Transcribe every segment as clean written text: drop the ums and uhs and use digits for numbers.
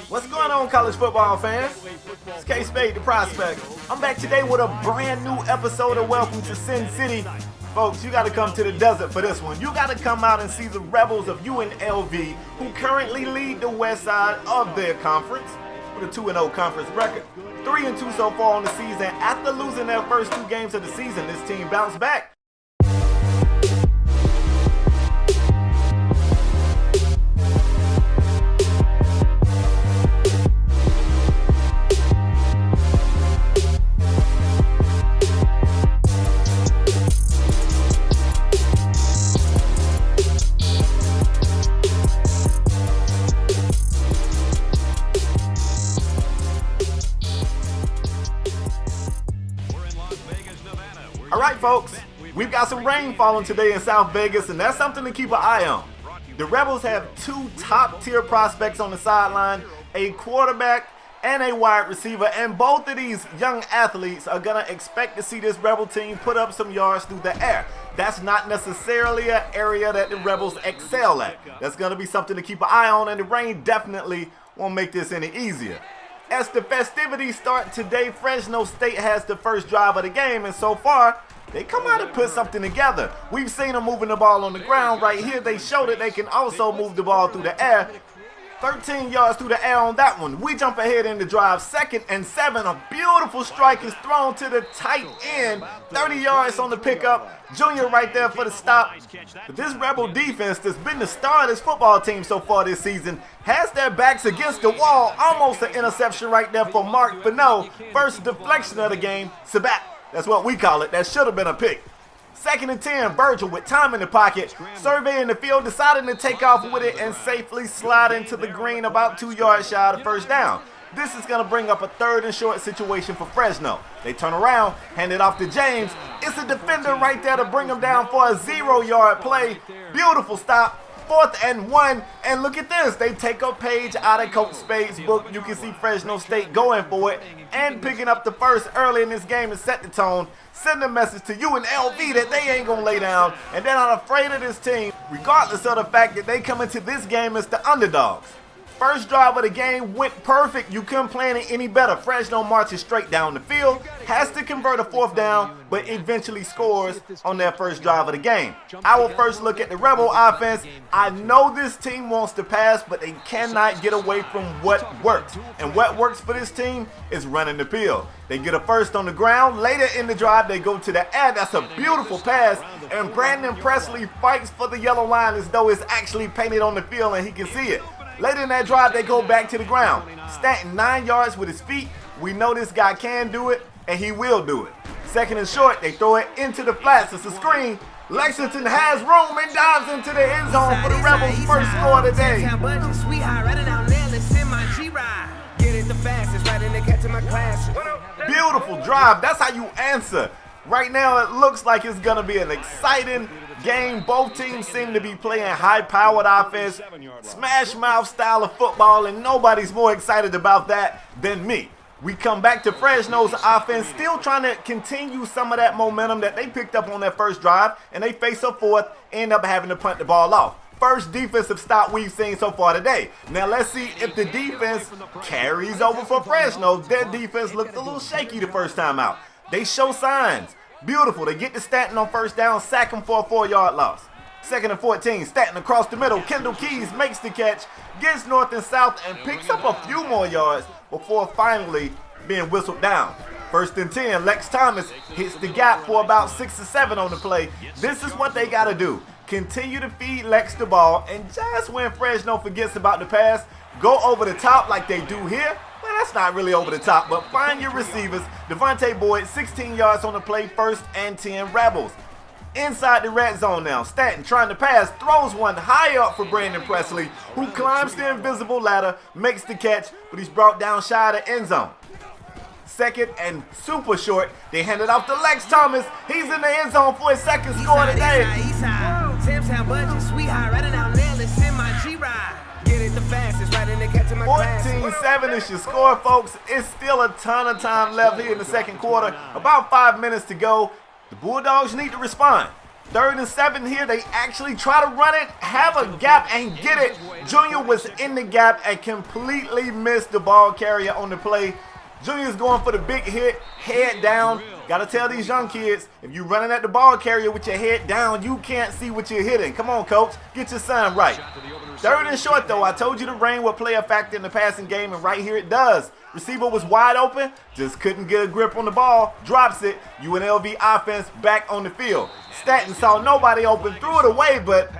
What's going on, college football fans? It's Kspadetheprospect. I'm back today with a brand new episode of Welcome to Sin City. Folks, you got to come to the desert for this one. You got to come out and see the Rebels of UNLV, who currently lead the west side of their conference with a 2-0 conference record. 3-2 so far on the season. After losing their first 2 games of the season, this team bounced back. Alright folks, we've got some rain falling today in South Vegas, and that's something to keep an eye on. The Rebels have 2 top-tier prospects on the sideline, a quarterback and a wide receiver, and both of these young athletes are going to expect to see this Rebel team put up some yards through the air. That's not necessarily an area that the Rebels excel at. That's going to be something to keep an eye on, and the rain definitely won't make this any easier. As the festivities start today, Fresno State has the first drive of the game, and so far, they come out and put something together. We've seen them moving the ball on the ground. Right here, they show that they can also move the ball through the air. 13 yards through the air on that one. We jump ahead in the drive. 2nd and 7. A beautiful strike is thrown to the tight end. 30 yards on the pickup. Junior right there for the stop. But this Rebel defense that's been the star of this football team so far this season has their backs against the wall. Almost an interception right there for Mark Fano. First deflection of the game. Sabat. That's what we call it. That should have been a pick. 2nd and 10, Virgil with time in the pocket, surveying the field, deciding to take off with it and safely slide into the green about 2 yards shy of the first down. This is going to bring up a 3rd and short situation for Fresno. They turn around, hand it off to James. It's a defender right there to bring him down for a 0-yard play. Beautiful stop. 4th and 1, and look at this. They take a page out of Coach Spade's book. You can see Fresno State going for it and picking up the first early in this game to set the tone, send a message to UNLV that they ain't going to lay down, and they're not afraid of this team, regardless of the fact that they come into this game as the underdogs. First drive of the game went perfect. You couldn't plan it any better. Fresno marches straight down the field, has to convert a 4th down, but eventually scores on their first drive of the game. Our first look at the Rebel offense. I know this team wants to pass, but they cannot get away from what works. And what works for this team is running the field. They get a first on the ground. Later in the drive, they go to the air. That's a beautiful pass. And Brandon Presley fights for the yellow line as though it's actually painted on the field and he can see it. Later in that drive, they go back to the ground. Stanton 9 yards with his feet. We know this guy can do it, and he will do it. 2nd and short, they throw it into the flats. It's a screen. Lexington has room and dives into the end zone for the Rebels' first score of the day. Beautiful drive. That's how you answer. Right now, it looks like it's going to be an exciting game. Both teams seem to be playing high-powered offense, smash-mouth style of football, and nobody's more excited about that than me. We come back to Fresno's offense, still trying to continue some of that momentum that they picked up on their first drive, and they face a 4th, end up having to punt the ball off. First defensive stop we've seen so far today. Now let's see if the defense carries over for Fresno. Their defense looked a little shaky the first time out. They show signs. Beautiful. They get to Stanton on first down, sack him for a 4-yard loss. 2nd and 14, Stanton across the middle. Kendall Keys makes the catch, gets north and south, and picks up a few more yards before finally being whistled down. 1st and 10, Lex Thomas hits the gap for about 6 or 7 on the play. This is what they got to do. Continue to feed Lex the ball, and just when Fresno forgets about the pass, go over the top like they do here. Well, that's not really over the top, but find your receivers. Devontae Boyd, 16 yards on the play, 1st and 10 Rebels. Inside the red zone now, Stanton trying to pass, throws one high up for Brandon Presley, who climbs the invisible ladder, makes the catch, but he's brought down shy of the end zone. 2nd and super short, they hand it off to Lex Thomas. He's in the end zone for his 2nd score of the day. 14-7 is your score, folks. It's still a ton of time left here in the 2nd quarter. About 5 minutes to go. The Bulldogs need to respond. 3rd and 7 here. They actually try to run it, have a gap, and get it. Junior was in the gap and completely missed the ball carrier on the play. Junior's going for the big hit, head down. Got to tell these young kids, if you're running at the ball carrier with your head down, you can't see what you're hitting. Come on, coach. Get your son right. 3rd and short, though. I told you the rain would play a factor in the passing game, and right here it does. Receiver was wide open, just couldn't get a grip on the ball, drops it. UNLV offense back on the field. Stanton saw nobody open, threw it away, but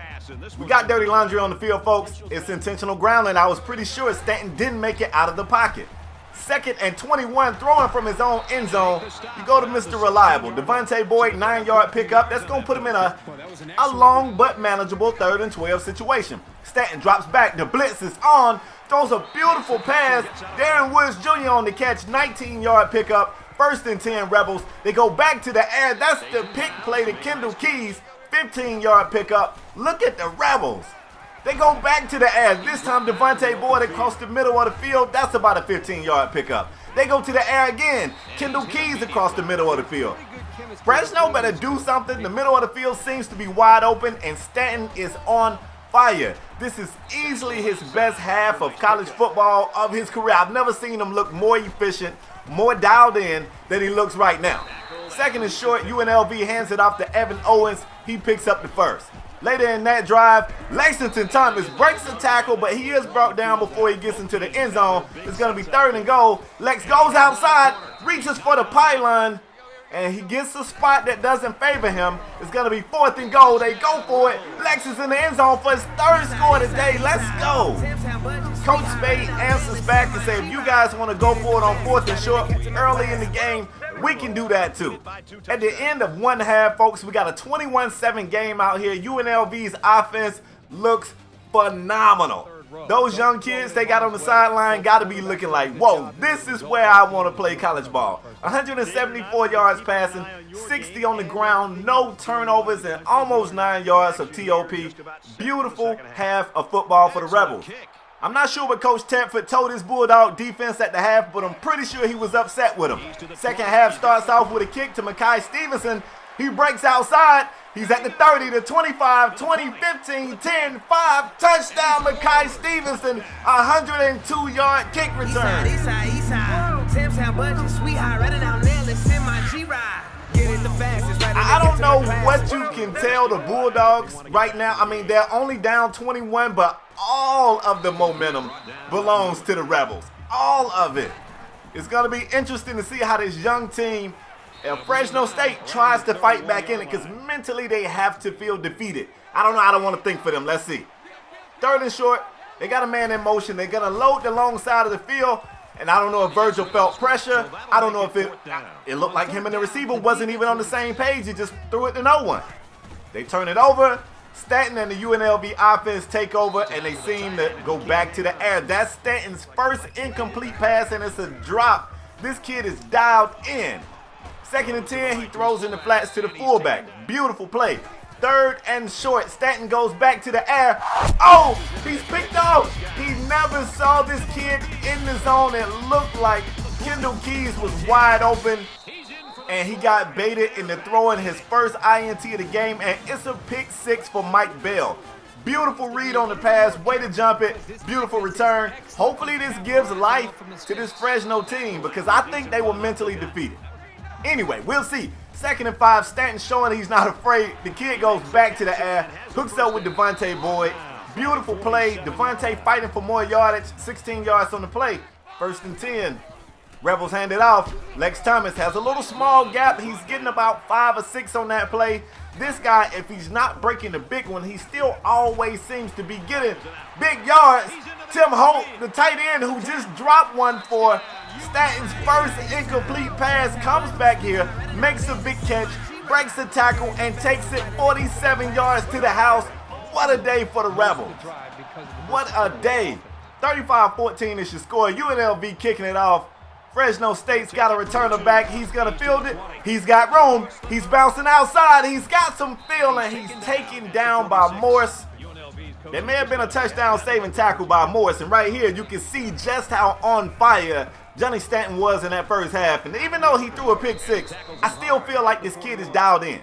we got dirty laundry on the field, folks. It's intentional grounding. I was pretty sure Stanton didn't make it out of the pocket. 2nd and 21, throwing from his own end zone. You go to Mr. Reliable. Devontae Boyd, 9-yard pickup. That's going to put him in a long but manageable 3rd and 12 situation. Stanton drops back. The blitz is on. Throws a beautiful pass. Darren Woods Jr. on the catch. 19-yard pickup. 1st and 10 Rebels. They go back to the air. That's the pick play to Kendall Keys. 15-yard pickup. Look at the Rebels. They go back to the air. This time Devontae Boyd across the middle of the field. That's about a 15-yard pickup. They go to the air again. Kendall Keys across the middle of the field. Fresno better do something. The middle of the field seems to be wide open, and Stanton is on fire. This is easily his best half of college football of his career. I've never seen him look more efficient, more dialed in than he looks right now. 2nd and short, UNLV hands it off to Evan Owens. He picks up the 1st. Later in that drive, Lexington Thomas breaks the tackle, but he is brought down before he gets into the end zone. It's going to be 3rd and goal. Lex goes outside, reaches for the pylon, and he gets a spot that doesn't favor him. It's going to be 4th and goal. They go for it. Lex is in the end zone for his 3rd score of the day. Let's go. Coach Spade answers back and says, if you guys want to go for it on 4th and short early in the game, we can do that too. At the end of one half, folks, we got a 21-7 game out here. UNLV's offense looks phenomenal. Those young kids they got on the sideline got to be looking like, whoa, this is where I want to play college ball. 174 yards passing, 60 on the ground, no turnovers, and almost 9 yards of TOP. Beautiful half of football for the Rebels. I'm not sure what Coach Tedford told his Bulldog defense at the half, but I'm pretty sure he was upset with him. 2nd half starts off with a kick to Mekhi Stevenson. He breaks outside. He's at the 30, the 25, 20, 15, 10, 5. Touchdown, Mekhi Stevenson. 102-yard kick return. I don't know what you can tell the Bulldogs right now. I mean, they're only down 21, but all of the momentum belongs to the Rebels. All of it. It's going to be interesting to see how this young team Fresno State tries to fight back in it because mentally they have to feel defeated. I don't know. I don't want to think for them. Let's see. 3rd and short. They got a man in motion. They're going to load the long side of the field. And I don't know if Virgil felt pressure. I don't know if it looked like him and the receiver wasn't even on the same page. He just threw it to no one. They turn it over. Stanton and the UNLV offense take over, and they seem to go back to the air. That's Stanton's 1st incomplete pass, and it's a drop. This kid is dialed in. 2nd and 10, he throws in the flats to the fullback. Beautiful play. 3rd and short. Stanton goes back to the air. Oh, he's picked off. He never saw this kid in the zone. It looked like Kendall Keys was wide open, and he got baited into throwing his 1st INT of the game, and it's a pick 6 for Mike Bell. Beautiful read on the pass, way to jump it, beautiful return. Hopefully this gives life to this Fresno team because I think they were mentally defeated. Anyway, we'll see. 2nd and 5, Stanton showing he's not afraid. The kid goes back to the air, hooks up with Devontae Boyd. Beautiful play. Devontae fighting for more yardage, 16 yards on the play. 1st and 10. Rebels hand it off. Lex Thomas has a little small gap. He's getting about 5 or 6 on that play. This guy, if he's not breaking the big one, he still always seems to be getting big yards. Tim Holt, the tight end who just dropped one for Stanton's 1st incomplete pass, comes back here, makes a big catch, breaks the tackle, and takes it 47 yards to the house. What a day for the Rebels. What a day. 35-14 is your score. UNLV kicking it off. Fresno State's got a returner back. He's going to field it. He's got room. He's bouncing outside. He's got some feel, and he's taken down by Morse. There may have been a touchdown saving tackle by Morse, and right here you can see just how on fire Johnny Stanton was in that 1st half. And even though he threw a pick 6, I still feel like this kid is dialed in.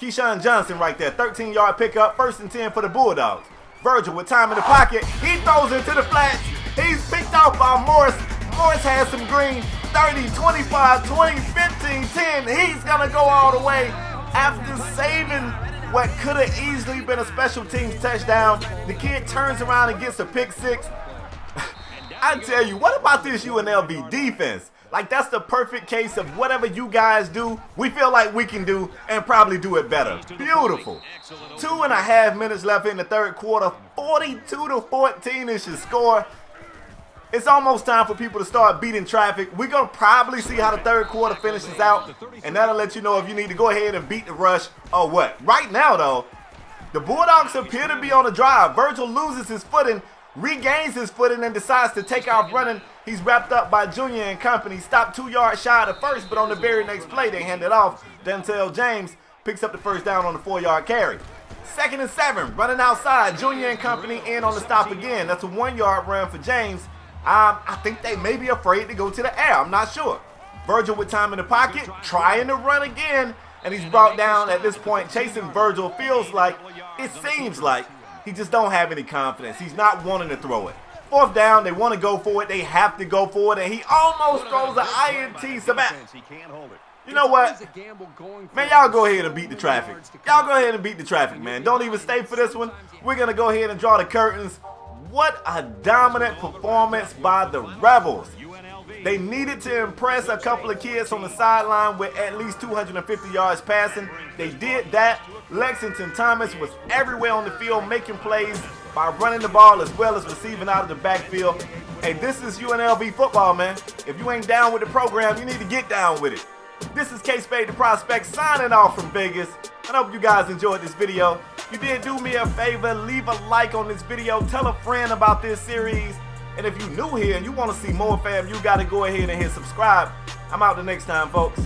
Keyshawn Johnson right there, 13-yard pickup, 1st and 10 for the Bulldogs. Virgil with time in the pocket. He throws into the flats. He's picked off by Morris. Morris has some green. 30, 25, 20, 15, 10. He's going to go all the way after saving what could have easily been a special teams touchdown. The kid turns around and gets a pick 6. I tell you, what about this UNLV defense? Like, that's the perfect case of whatever you guys do, we feel like we can do and probably do it better. Beautiful. 2.5 minutes left in the third quarter. 42-14 is your score. It's almost time for people to start beating traffic. We're going to probably see how the third quarter finishes out, and that'll let you know if you need to go ahead and beat the rush or what. Right now, though, the Bulldogs appear to be on a drive. Virgil loses his footing, regains his footing, and decides to take off running. He's wrapped up by Junior and company. Stopped 2 yards shy of the first, but on the very next play, they hand it off. Denzel James picks up the first down on the 4-yard carry. 2nd and 7, running outside. Junior and company in on the stop again. That's a 1-yard run for James. I think they may be afraid to go to the air. I'm not sure. Virgil with time in the pocket, trying to run again, and he's brought down at this point. Chasing Virgil feels like, it seems like, he just don't have any confidence. He's not wanting to throw it. 4th down, they want to go for it. They have to go for it, and he almost throws an INT. You know what? Man, y'all go ahead and beat the traffic. Y'all go ahead and beat the traffic, man. Don't even stay for this one. We're going to go ahead and draw the curtains. What a dominant performance by the Rebels. They needed to impress a couple of kids on the sideline with at least 250 yards passing. They did that. Lexington Thomas was everywhere on the field making plays by running the ball as well as receiving out of the backfield. Hey, this is UNLV football, man. If you ain't down with the program, you need to get down with it. This is Kspadetheprospect signing off from Vegas. I hope you guys enjoyed this video. If you did, do me a favor, leave a like on this video. Tell a friend about this series. And if you're new here and you want to see more, fam, you got to go ahead and hit subscribe. I'm out the next time, folks.